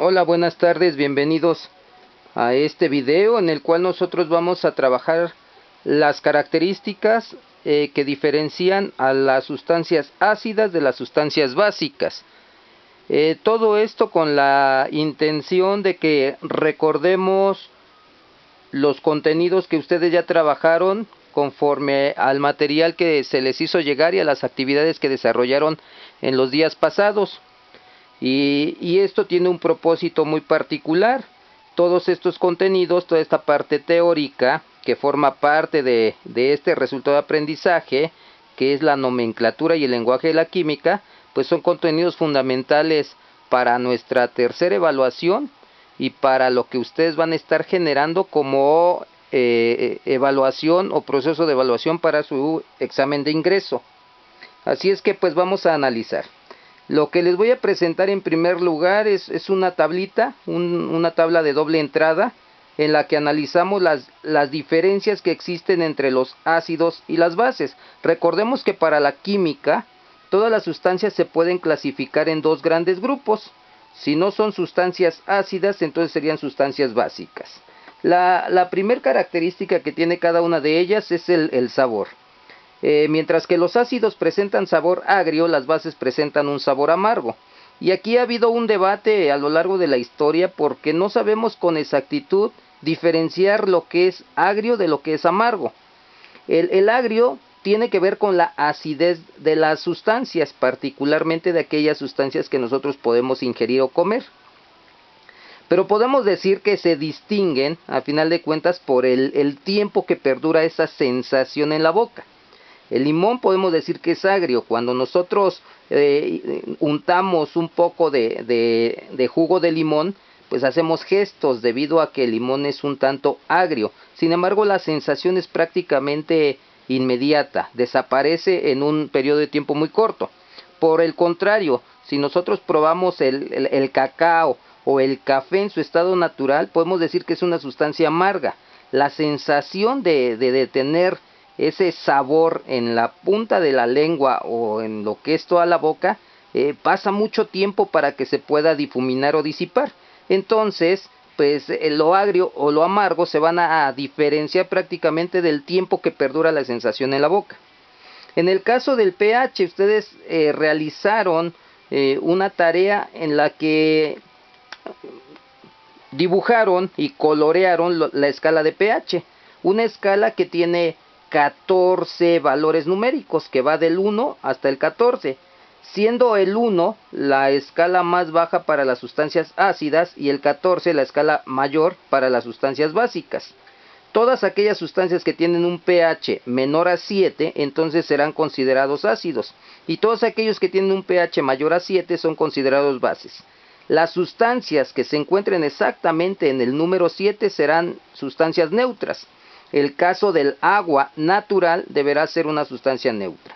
Hola, buenas tardes, bienvenidos a este video en el cual nosotros vamos a trabajar las características que diferencian a las sustancias ácidas de las sustancias básicas. Todo esto con la intención de que recordemos los contenidos que ustedes ya trabajaron conforme al material que se les hizo llegar y a las actividades que desarrollaron en los días pasados. Y esto tiene un propósito muy particular. Todos estos contenidos, toda esta parte teórica que forma parte de este resultado de aprendizaje, que es la nomenclatura y el lenguaje de la química, pues son contenidos fundamentales para nuestra tercera evaluación y para lo que ustedes van a estar generando como evaluación o proceso de evaluación para su examen de ingreso. Así es que pues vamos a analizar. Lo que les voy a presentar en primer lugar es una tablita, una tabla de doble entrada, en la que analizamos las diferencias que existen entre los ácidos y las bases. Recordemos que para la química, todas las sustancias se pueden clasificar en dos grandes grupos. Si no son sustancias ácidas, entonces serían sustancias básicas. La primera característica que tiene cada una de ellas es el sabor. Mientras que los ácidos presentan sabor agrio, las bases presentan un sabor amargo. Y aquí ha habido un debate a lo largo de la historia porque no sabemos con exactitud diferenciar lo que es agrio de lo que es amargo. El agrio tiene que ver con la acidez de las sustancias, particularmente de aquellas sustancias que nosotros podemos ingerir o comer. Pero podemos decir que se distinguen, a final de cuentas, por el tiempo que perdura esa sensación en la boca. El limón podemos decir que es agrio. Cuando nosotros untamos un poco de jugo de limón, pues hacemos gestos debido a que el limón es un tanto agrio. Sin embargo, la sensación es prácticamente inmediata, desaparece en un periodo de tiempo muy corto. Por el contrario, si nosotros probamos el cacao o el café en su estado natural, podemos decir que es una sustancia amarga. La sensación de tener ese sabor en la punta de la lengua o en lo que es toda la boca, pasa mucho tiempo para que se pueda difuminar o disipar. Entonces, pues lo agrio o lo amargo se van a diferenciar prácticamente del tiempo que perdura la sensación en la boca. En el caso del pH, ustedes realizaron una tarea en la que dibujaron y colorearon la escala de pH, una escala que tiene 14 valores numéricos, que va del 1 hasta el 14, siendo el 1 la escala más baja para las sustancias ácidas y el 14 la escala mayor para las sustancias básicas. Todas aquellas sustancias que tienen un pH menor a 7 entonces serán considerados ácidos, y todos aquellos que tienen un pH mayor a 7 son considerados bases. Las sustancias que se encuentren exactamente en el número 7 serán sustancias neutras. El caso del agua natural deberá ser una sustancia neutra.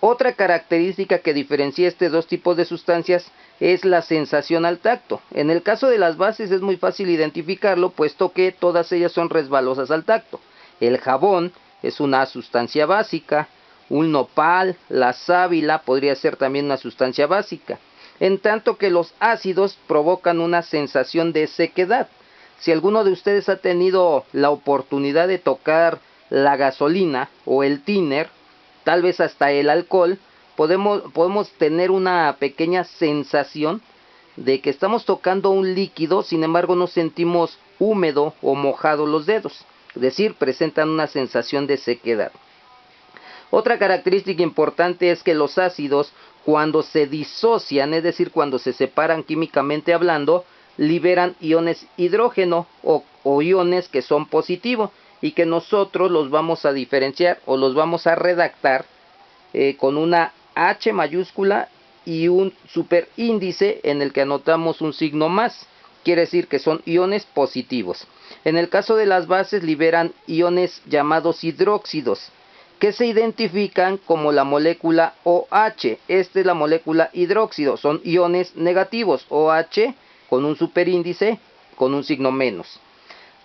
Otra característica que diferencia estos dos tipos de sustancias es la sensación al tacto. En el caso de las bases es muy fácil identificarlo, puesto que todas ellas son resbalosas al tacto. El jabón es una sustancia básica, un nopal, la sábila podría ser también una sustancia básica. En tanto que los ácidos provocan una sensación de sequedad. Si alguno de ustedes ha tenido la oportunidad de tocar la gasolina o el thinner, tal vez hasta el alcohol, podemos tener una pequeña sensación de que estamos tocando un líquido, sin embargo no sentimos húmedo o mojado los dedos, es decir, presentan una sensación de sequedad. Otra característica importante es que los ácidos, cuando se disocian, es decir, cuando se separan químicamente hablando, liberan iones hidrógeno o iones que son positivos y que nosotros los vamos a diferenciar o los vamos a redactar con una H mayúscula y un superíndice en el que anotamos un signo más. Quiere decir que son iones positivos. En el caso de las bases liberan iones llamados hidróxidos, que se identifican como la molécula OH. Esta es la molécula hidróxido, son iones negativos, OH con un superíndice, con un signo menos.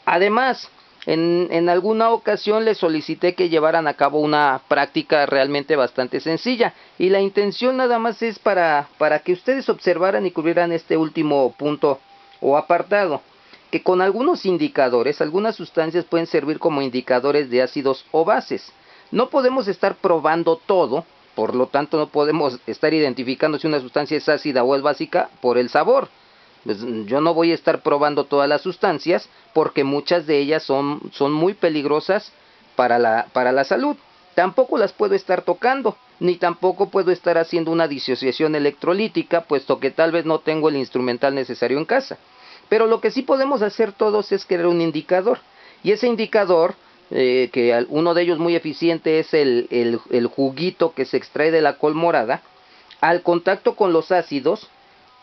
Además, en alguna ocasión les solicité que llevaran a cabo una práctica realmente bastante sencilla, y la intención nada más es para que ustedes observaran y cubrieran este último punto o apartado, que con algunos indicadores, algunas sustancias pueden servir como indicadores de ácidos o bases. No podemos estar probando todo, por lo tanto no podemos estar identificando si una sustancia es ácida o es básica por el sabor. Pues yo no voy a estar probando todas las sustancias porque muchas de ellas son muy peligrosas para la salud. Tampoco las puedo estar tocando, ni tampoco puedo estar haciendo una disociación electrolítica, puesto que tal vez no tengo el instrumental necesario en casa. Pero lo que sí podemos hacer todos es crear un indicador. Y ese indicador, que uno de ellos muy eficiente es el juguito que se extrae de la col morada, al contacto con los ácidos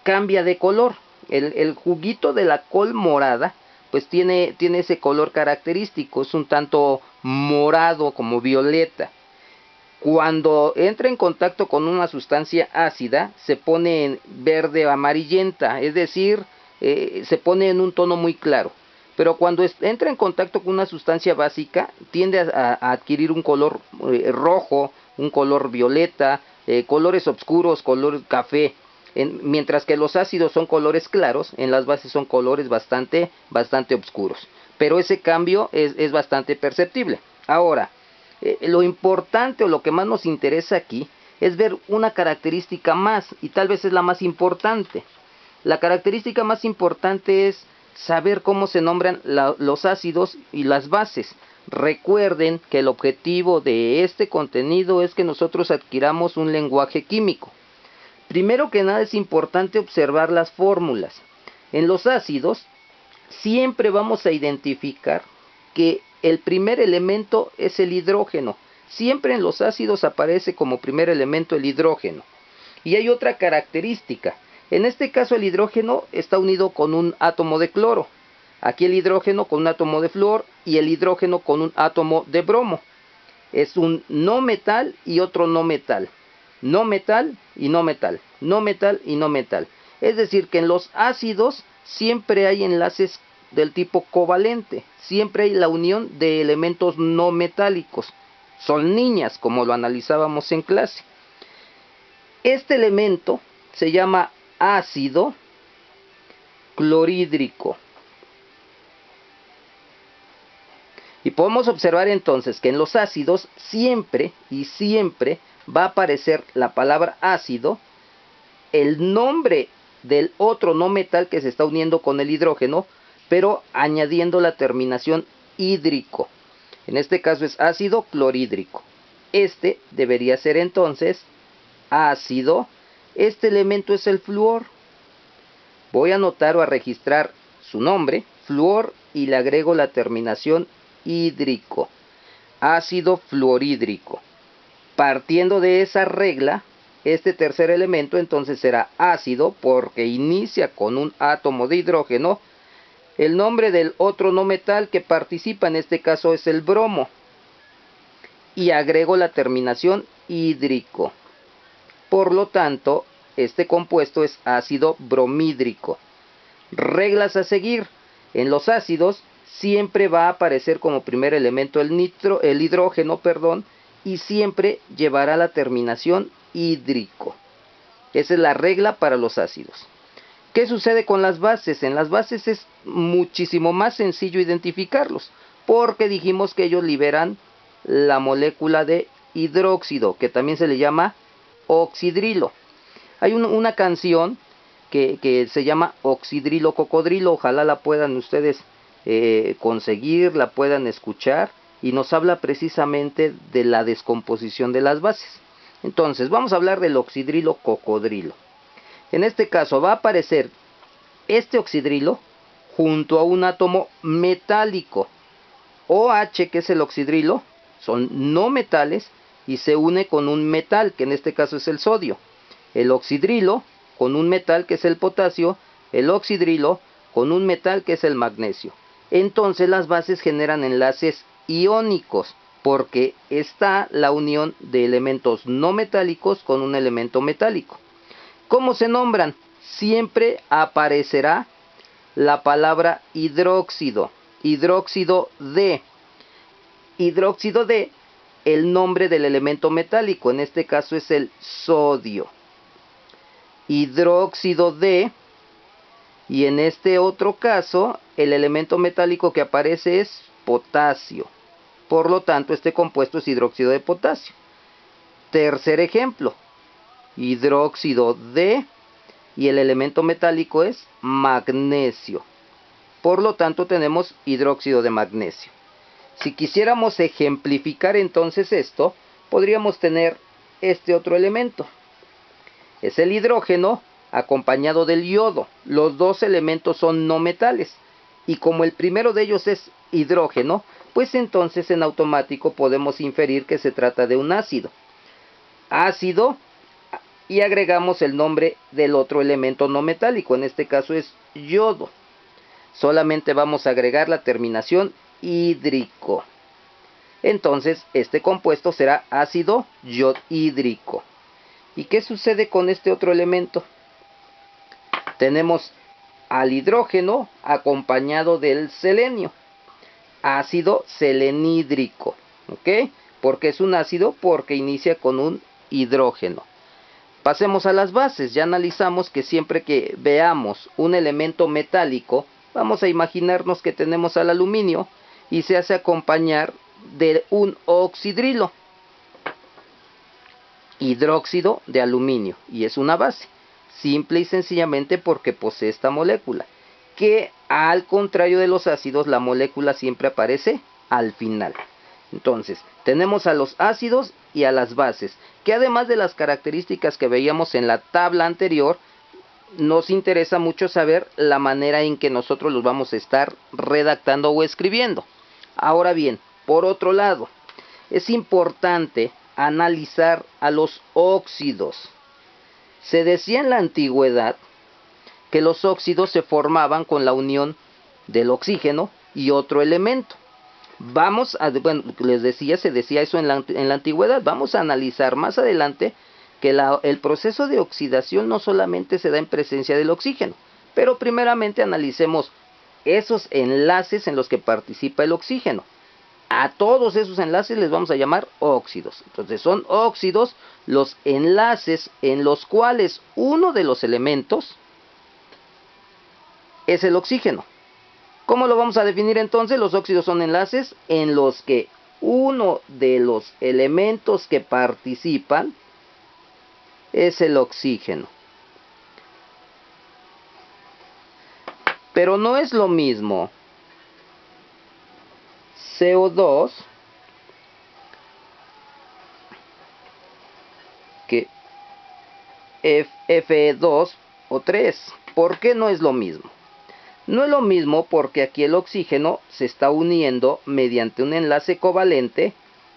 cambia de color. El juguito de la col morada pues tiene ese color característico, es un tanto morado como violeta. Cuando entra en contacto con una sustancia ácida se pone en verde amarillenta, es decir, se pone en un tono muy claro. Pero cuando entra en contacto con una sustancia básica tiende a adquirir un color rojo, un color violeta, colores oscuros, color café. Mientras que los ácidos son colores claros, en las bases son colores bastante oscuros. Pero ese cambio es bastante perceptible. Ahora, lo importante o lo que más nos interesa aquí es ver una característica más, y tal vez es la más importante. La característica más importante es saber cómo se nombran los ácidos y las bases. Recuerden que el objetivo de este contenido es que nosotros adquiramos un lenguaje químico. Primero que nada es importante observar las fórmulas. En los ácidos siempre vamos a identificar que el primer elemento es el hidrógeno. Siempre en los ácidos aparece como primer elemento el hidrógeno. Y hay otra característica. En este caso el hidrógeno está unido con un átomo de cloro. Aquí el hidrógeno con un átomo de flúor y el hidrógeno con un átomo de bromo. Es un no metal y otro no metal. No metal y no metal, no metal y no metal. Es decir, que en los ácidos siempre hay enlaces del tipo covalente, siempre hay la unión de elementos no metálicos. Son niñas, como lo analizábamos en clase. Este elemento se llama ácido clorhídrico. Y podemos observar entonces que en los ácidos siempre va a aparecer la palabra ácido, el nombre del otro no metal que se está uniendo con el hidrógeno, pero añadiendo la terminación hídrico. En este caso es ácido clorhídrico. Este debería ser entonces ácido. Este elemento es el flúor. Voy a anotar o a registrar su nombre, flúor, y le agrego la terminación hídrico. Ácido fluorhídrico. Partiendo de esa regla, este tercer elemento entonces será ácido porque inicia con un átomo de hidrógeno. El nombre del otro no metal que participa en este caso es el bromo. Y agrego la terminación hídrico. Por lo tanto, este compuesto es ácido bromhídrico. Reglas a seguir. En los ácidos siempre va a aparecer como primer elemento el hidrógeno, y siempre llevará la terminación hídrico. Esa es la regla para los ácidos. ¿Qué sucede con las bases? En las bases es muchísimo más sencillo identificarlos, porque dijimos que ellos liberan la molécula de hidróxido, que también se le llama oxidrilo. Hay una canción que se llama Oxidrilo Cocodrilo, ojalá la puedan ustedes conseguir, la puedan escuchar, y nos habla precisamente de la descomposición de las bases. Entonces vamos a hablar del oxidrilo cocodrilo. En este caso va a aparecer este oxidrilo junto a un átomo metálico. OH, que es el oxidrilo, son no metales y se une con un metal, que en este caso es el sodio. El oxidrilo con un metal, que es el potasio. El oxidrilo con un metal, que es el magnesio. Entonces las bases generan enlaces iónicos, porque está la unión de elementos no metálicos con un elemento metálico. ¿Cómo se nombran? Siempre aparecerá la palabra hidróxido, hidróxido de. Hidróxido de, el nombre del elemento metálico, en este caso es el sodio. Hidróxido de, Y en este otro caso, el elemento metálico que aparece es potasio. Por lo tanto, este compuesto es hidróxido de potasio. Tercer ejemplo, hidróxido de, y el elemento metálico es magnesio. Por lo tanto, tenemos hidróxido de magnesio. Si quisiéramos ejemplificar entonces esto, podríamos tener este otro elemento. Es el hidrógeno acompañado del yodo. Los dos elementos son no metales. Y como el primero de ellos es hidrógeno, pues entonces en automático podemos inferir que se trata de un ácido. Ácido, y agregamos el nombre del otro elemento no metálico, en este caso es yodo. Solamente vamos a agregar la terminación hídrico. Entonces este compuesto será ácido yodhídrico. ¿Y qué sucede con este otro elemento? Tenemos al hidrógeno acompañado del selenio, ácido selenídrico, ¿ok? ¿Por qué es un ácido? Porque inicia con un hidrógeno. Pasemos a las bases. Ya analizamos que siempre que veamos un elemento metálico, vamos a imaginarnos que tenemos al aluminio y se hace acompañar de un oxidrilo, hidróxido de aluminio, y es una base, simple y sencillamente porque posee esta molécula, que al contrario de los ácidos, la molécula siempre aparece al final. Entonces, tenemos a los ácidos y a las bases, que además de las características que veíamos en la tabla anterior, nos interesa mucho saber la manera en que nosotros los vamos a estar redactando o escribiendo. Ahora bien, por otro lado, es importante analizar a los óxidos. Se decía en la antigüedad que los óxidos se formaban con la unión del oxígeno y otro elemento. Bueno, les decía, se decía eso en la antigüedad. Vamos a analizar más adelante que el proceso de oxidación no solamente se da en presencia del oxígeno, pero primeramente analicemos esos enlaces en los que participa el oxígeno. A todos esos enlaces les vamos a llamar óxidos. Entonces son óxidos los enlaces en los cuales uno de los elementos es el oxígeno. ¿Cómo lo vamos a definir entonces? Los óxidos son enlaces en los que uno de los elementos que participan es el oxígeno. Pero no es lo mismo CO2 que Fe2 o 3. ¿Por qué no es lo mismo? No es lo mismo porque aquí el oxígeno se está uniendo mediante un enlace covalente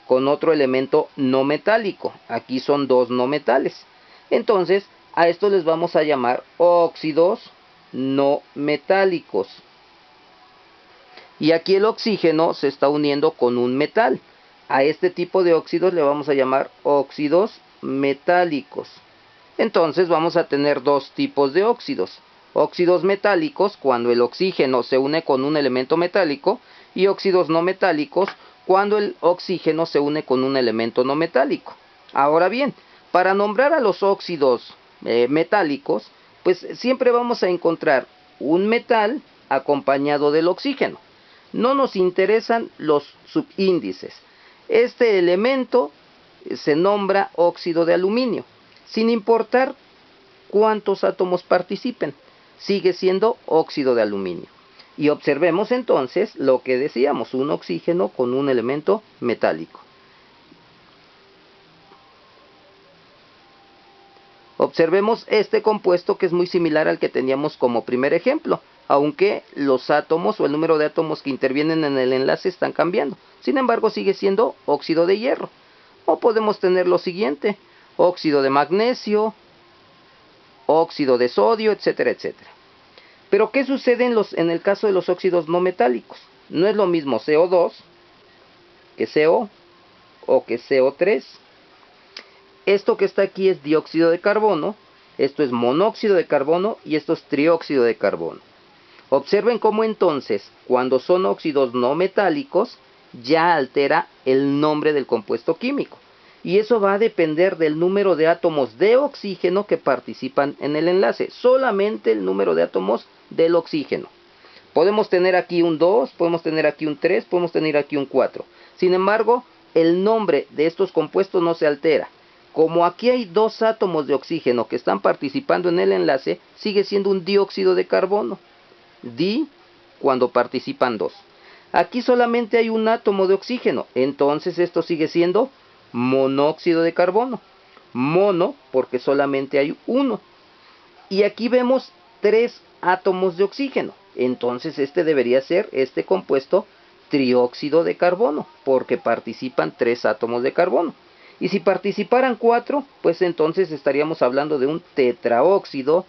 con otro elemento no metálico. Aquí son dos no metales. Entonces, a estos les vamos a llamar óxidos no metálicos. Y aquí el oxígeno se está uniendo con un metal. A este tipo de óxidos le vamos a llamar óxidos metálicos. Entonces vamos a tener dos tipos de óxidos. Óxidos metálicos cuando el oxígeno se une con un elemento metálico, y óxidos no metálicos cuando el oxígeno se une con un elemento no metálico. Ahora bien, para nombrar a los óxidos metálicos, pues siempre vamos a encontrar un metal acompañado del oxígeno. No nos interesan los subíndices. Este elemento se nombra óxido de aluminio, sin importar cuántos átomos participen. Sigue siendo óxido de aluminio. Y observemos entonces lo que decíamos, un oxígeno con un elemento metálico. Observemos este compuesto que es muy similar al que teníamos como primer ejemplo, aunque los átomos o el número de átomos que intervienen en el enlace están cambiando. Sin embargo, sigue siendo óxido de hierro. O podemos tener lo siguiente, óxido de magnesio, óxido de sodio, etcétera, etcétera. Pero ¿qué sucede en el caso de los óxidos no metálicos? No es lo mismo CO2 que CO o que CO3. Esto que está aquí es dióxido de carbono, esto es monóxido de carbono y esto es trióxido de carbono. Observen cómo entonces, cuando son óxidos no metálicos, ya altera el nombre del compuesto químico. y eso va a depender del número de átomos de oxígeno que participan en el enlace, solamente el número de átomos del oxígeno. Podemos tener aquí un 2, podemos tener aquí un 3, podemos tener aquí un 4. Sin embargo, el nombre de estos compuestos no se altera. Como aquí hay 2 átomos de oxígeno que están participando en el enlace, sigue siendo un dióxido de carbono. Di cuando participan 2. Aquí solamente hay un átomo de oxígeno, entonces esto sigue siendo monóxido de carbono. Mono porque solamente hay uno. Y aquí vemos 3 átomos de oxígeno, entonces este debería ser este compuesto trióxido de carbono, porque participan 3 átomos de carbono. Y si participaran 4, pues entonces estaríamos hablando de un tetraóxido,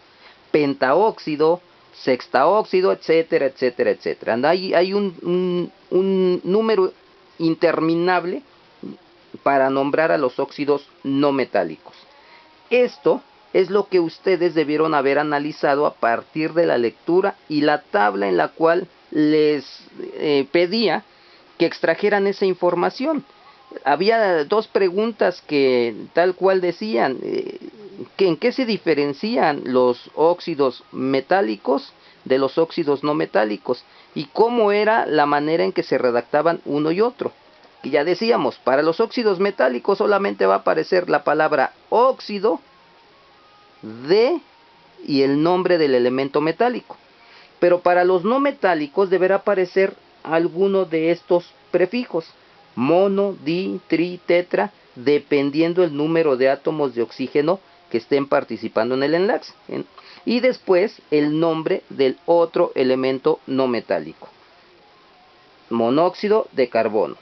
pentaóxido, sextaóxido, etcétera, etcétera, etcétera. Hay un número interminable para nombrar a los óxidos no metálicos. Esto es lo que ustedes debieron haber analizado a partir de la lectura y la tabla en la cual les pedía que extrajeran esa información. Había 2 preguntas que tal cual decían que en qué se diferencian los óxidos metálicos de los óxidos no metálicos y cómo era la manera en que se redactaban uno y otro. Y ya decíamos, para los óxidos metálicos solamente va a aparecer la palabra óxido de y el nombre del elemento metálico. Pero para los no metálicos deberá aparecer alguno de estos prefijos: mono, di, tri, tetra, dependiendo el número de átomos de oxígeno que estén participando en el enlace. Y después el nombre del otro elemento no metálico: monóxido de carbono,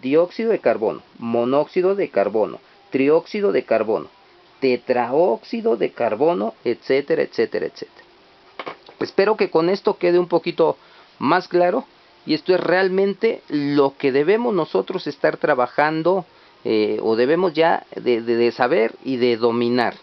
dióxido de carbono, monóxido de carbono, trióxido de carbono, tetraóxido de carbono, etcétera, etcétera, etcétera. Espero que con esto quede un poquito más claro, y esto es realmente lo que debemos nosotros estar trabajando o debemos ya de saber y de dominar.